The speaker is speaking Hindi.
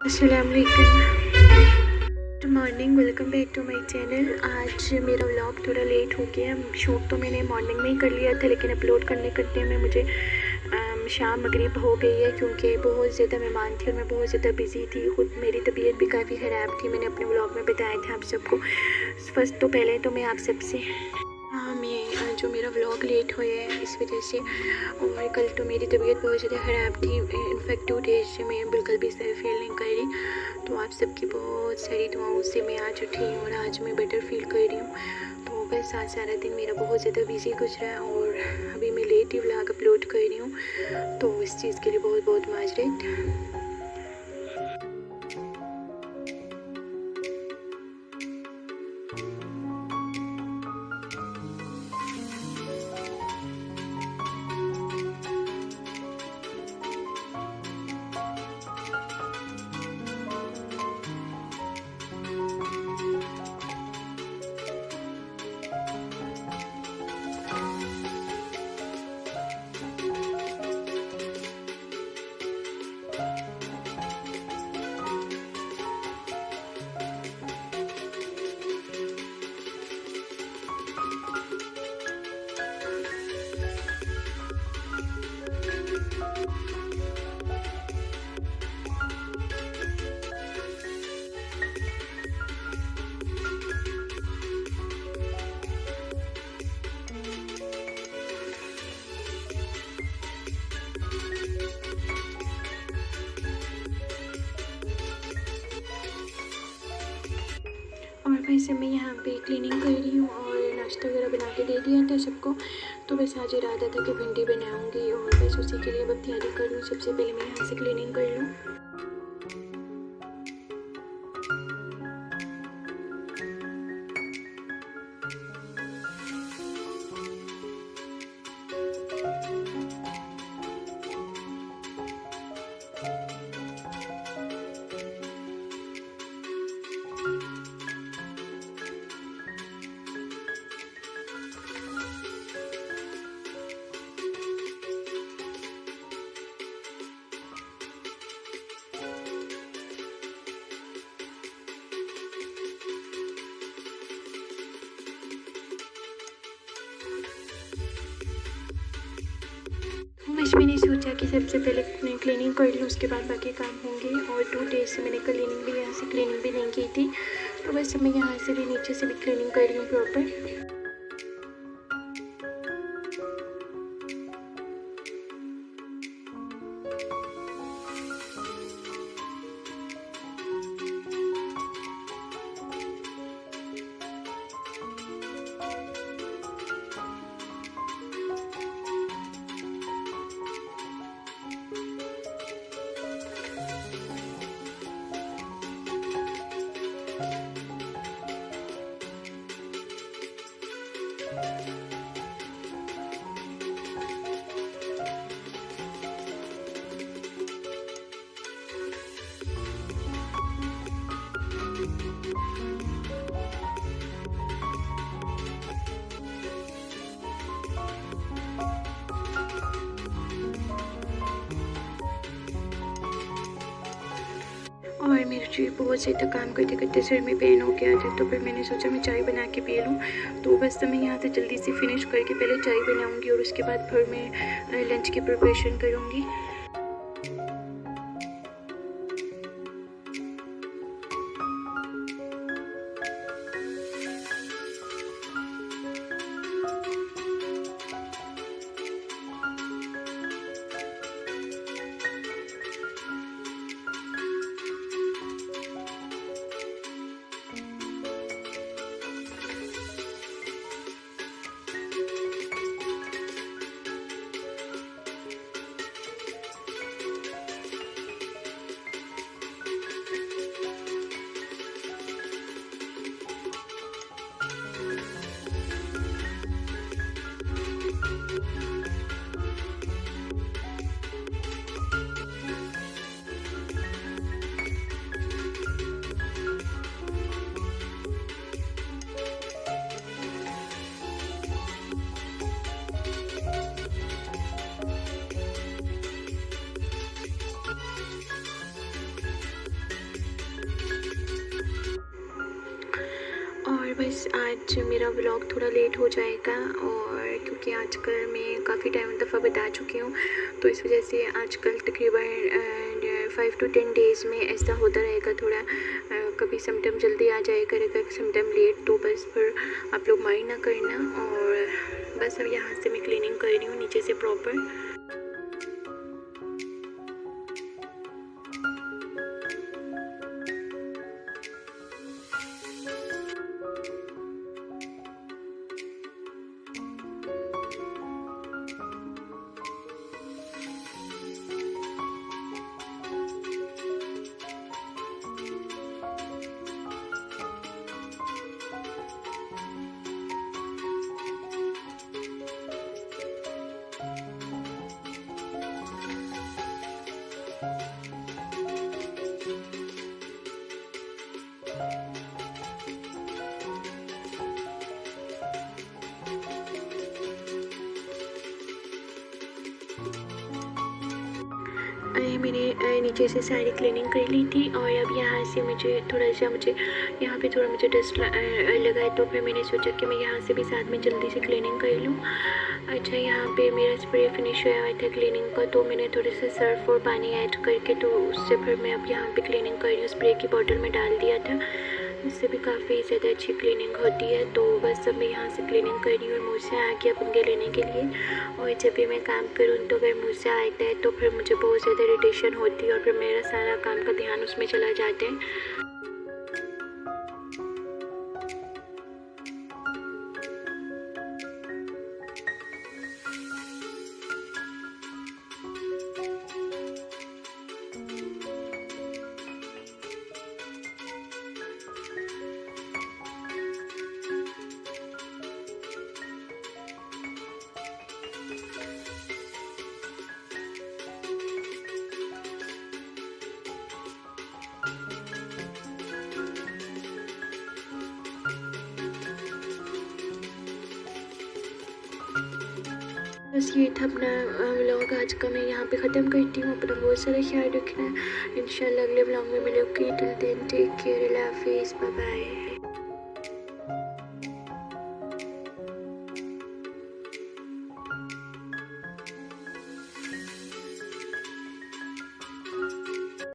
अस्सलाम वालेकुम। Good morning, welcome back to my channel. आज मेरा व्लॉग थोड़ा लेट हो गया। शूट तो मैंने मॉर्निंग में ही कर लिया था, लेकिन अपलोड करने करते में मुझे शाम मगरिब हो गई है, क्योंकि बहुत ज़्यादा मेहमान थी और मैं बहुत ज़्यादा बिज़ी थी। खुद मेरी तबीयत भी काफ़ी ख़राब थी। मैंने अपने व्लॉग में बताया था आप सबको। फर्स्ट तो पहले तो मैं आप सबसे मैं जो मेरा व्लॉग लेट हुआ है इस वजह से, और कल तो मेरी तबीयत बहुत ज़्यादा ख़राब थी। इनफैक्ट 2 डेज से मैं बिल्कुल भी सही फील नहीं कर रही। तो आप सबकी बहुत सारी दुआओं से मैं आज उठी और आज मैं बेटर फील कर रही हूँ। तो बस आज सारा दिन मेरा बहुत ज़्यादा बिजी गुजरा है और अभी मैं लेट ही व्लॉग अपलोड कर रही हूँ। तो इस चीज़ के लिए बहुत बहुत माजरत। और वैसे मैं यहाँ पे क्लीनिंग कर रही हूँ और नाश्ता वगैरह बना के दे दिया था सबको। तो बस आज इरादा था कि भिंडी बनाऊँगी और बस उसी के लिए अब तैयारी कर लूँ। सबसे पहले मैं यहाँ से क्लीनिंग कर लूँ। बस मैंने सोचा कि सबसे पहले मैं क्लीनिंग कर लूँ, उसके बाद बाकी काम होंगे। और 2 डेज से मैंने क्लीनिंग भी यहाँ से क्लीनिंग भी नहीं की थी। तो बस मैं यहाँ से भी नीचे से भी क्लीनिंग कर रही हूँ प्रॉपर। और मेरे जी बहुत ज़्यादा काम करते करते सर में पेन हो गया था, तो फिर मैंने सोचा मैं चाय बना के पी लूँ। तो बस मैं यहाँ से जल्दी से फिनिश करके पहले चाय बनाऊँगी और उसके बाद फिर मैं लंच की प्रिपरेशन करूँगी। बस आज मेरा व्लॉग थोड़ा लेट हो जाएगा, और क्योंकि आजकल मैं काफ़ी टाइम दफ़ा बता चुकी हूँ, तो इस वजह से आजकल तकरीबन 5 to 10 डेज़ में ऐसा होता रहेगा थोड़ा। कभी समटाइम जल्दी आ जाया करेगा, समटाइम लेट, तो बस फिर आप लोग माइंड ना करना। और बस अब यहाँ से मैं क्लीनिंग कर रही हूँ नीचे से प्रॉपर। मैंने नीचे से सारी क्लीनिंग कर ली थी, और अब यहाँ से मुझे यहाँ पे थोड़ा मुझे डस्ट लगा है, तो फिर मैंने सोचा कि मैं यहाँ से भी साथ में जल्दी से क्लीनिंग कर लूँ। अच्छा, यहाँ पे मेरा स्प्रे फिनिश हुआ था क्लीनिंग का, तो मैंने थोड़े से सर्फ और पानी ऐड करके, तो उससे फिर मैं अब यहाँ पे क्लीनिंग कर रही हूँ। स्प्रे की बॉटल में डाल दिया था, इससे भी काफ़ी ज़्यादा अच्छी क्लीनिंग होती है। तो बस अब मैं यहाँ से क्लीनिंग कर रही हूँ, और मुँह से आ गया पंगे लेने के लिए। और जब भी मैं काम करूँ तो अगर मुँह से आता है तो फिर मुझे बहुत ज़्यादा इरिटेशन होती है, और फिर मेरा सारा काम का ध्यान उसमें चला जाता है। बस ये था अपना व्लॉग आज का। मैं यहाँ पे ख़त्म करती हूँ। अपना बहुत सारा ख्याल रखना है। इंशाल्लाह अगले व्लॉग में मिलूँगी। टिल देन टेक केयर, अल्लाह हाफिज़, बाय बाय।